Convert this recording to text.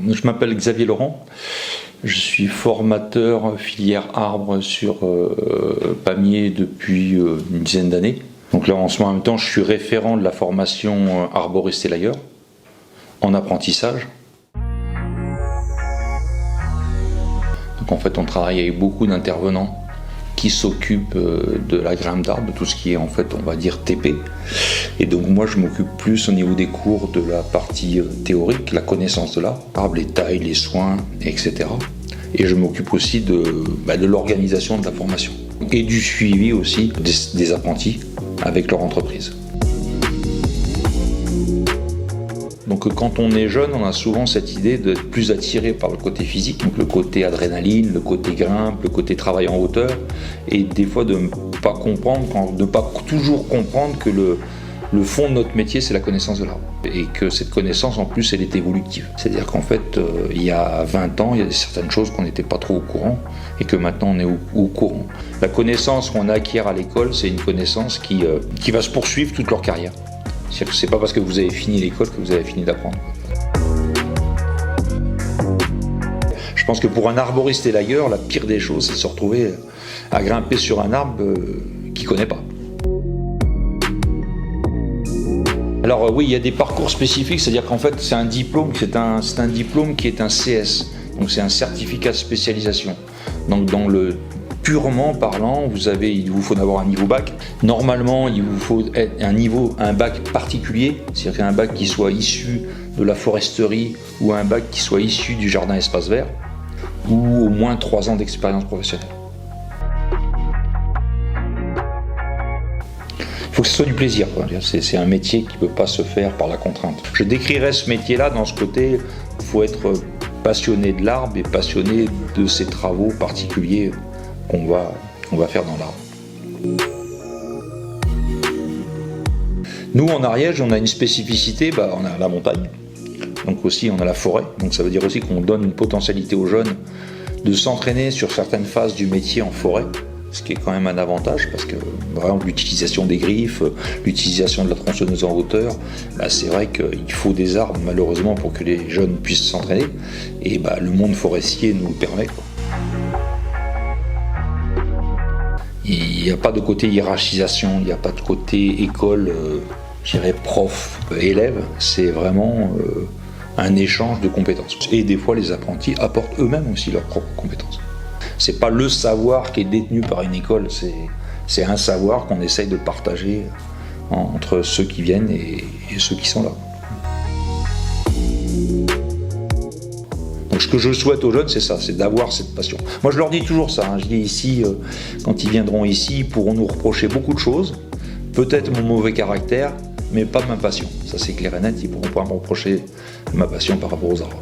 Je m'appelle Xavier Laurent, je suis formateur filière arbre sur Pamiers depuis une dizaine d'années. Donc là en ce moment, en même temps, je suis référent de la formation arboriste élagueur en apprentissage. Donc en fait on travaille avec beaucoup d'intervenants qui s'occupent de la grimpe d'arbre, de tout ce qui est en fait on va dire TP. Et donc moi je m'occupe plus au niveau des cours de la partie théorique, la connaissance de l'arbre, les tailles, les soins, etc. Et je m'occupe aussi de l'organisation de la formation et du suivi aussi des apprentis avec leur entreprise. Donc quand on est jeune, on a souvent cette idée d'être plus attiré par le côté physique, donc le côté adrénaline, le côté grimpe, le côté travail en hauteur, et des fois de ne pas comprendre, de ne pas toujours comprendre que le fond de notre métier c'est la connaissance de l'arbre. Et que cette connaissance en plus elle est évolutive. C'est-à-dire qu'en fait il y a 20 ans, il y a certaines choses qu'on n'était pas trop au courant et que maintenant on est au courant. La connaissance qu'on acquiert à l'école, c'est une connaissance qui va se poursuivre toute leur carrière. C'est pas parce que vous avez fini l'école que vous avez fini d'apprendre. Je pense que pour un arboriste élagueur, la pire des choses, c'est de se retrouver à grimper sur un arbre qu'il ne connaît pas. Alors oui, il y a des parcours spécifiques, c'est-à-dire qu'en fait c'est un diplôme, c'est un diplôme qui est un CS, donc c'est un certificat de spécialisation. Donc dans le purement parlant, il vous faut d'abord un niveau bac. Normalement, il vous faut un bac particulier, c'est-à-dire un bac qui soit issu de la foresterie ou un bac qui soit issu du jardin espace vert, ou au moins 3 ans d'expérience professionnelle. Il faut que ce soit du plaisir. C'est un métier qui ne peut pas se faire par la contrainte. Je décrirais ce métier-là dans ce côté, il faut être passionné de l'arbre et passionné de ces travaux particuliers qu'on va faire dans l'arbre. Nous en Ariège, on a une spécificité, on a la montagne, donc aussi on a la forêt, donc ça veut dire aussi qu'on donne une potentialité aux jeunes de s'entraîner sur certaines phases du métier en forêt, ce qui est quand même un avantage parce que vraiment l'utilisation des griffes, l'utilisation de la tronçonneuse en hauteur, c'est vrai qu'il faut des arbres malheureusement pour que les jeunes puissent s'entraîner et le monde forestier nous le permet, quoi. Il n'y a pas de côté hiérarchisation, il n'y a pas de côté école, je dirais prof, élève, c'est vraiment un échange de compétences. Et des fois les apprentis apportent eux-mêmes aussi leurs propres compétences. C'est pas le savoir qui est détenu par une école, c'est un savoir qu'on essaye de partager entre ceux qui viennent et ceux qui sont là. Donc ce que je souhaite aux jeunes, c'est ça, c'est d'avoir cette passion. Moi je leur dis toujours ça, je dis ici, quand ils viendront ici, ils pourront nous reprocher beaucoup de choses, peut-être mon mauvais caractère, mais pas ma passion. Ça c'est clair et net, ils ne pourront pas me reprocher ma passion par rapport aux arbres.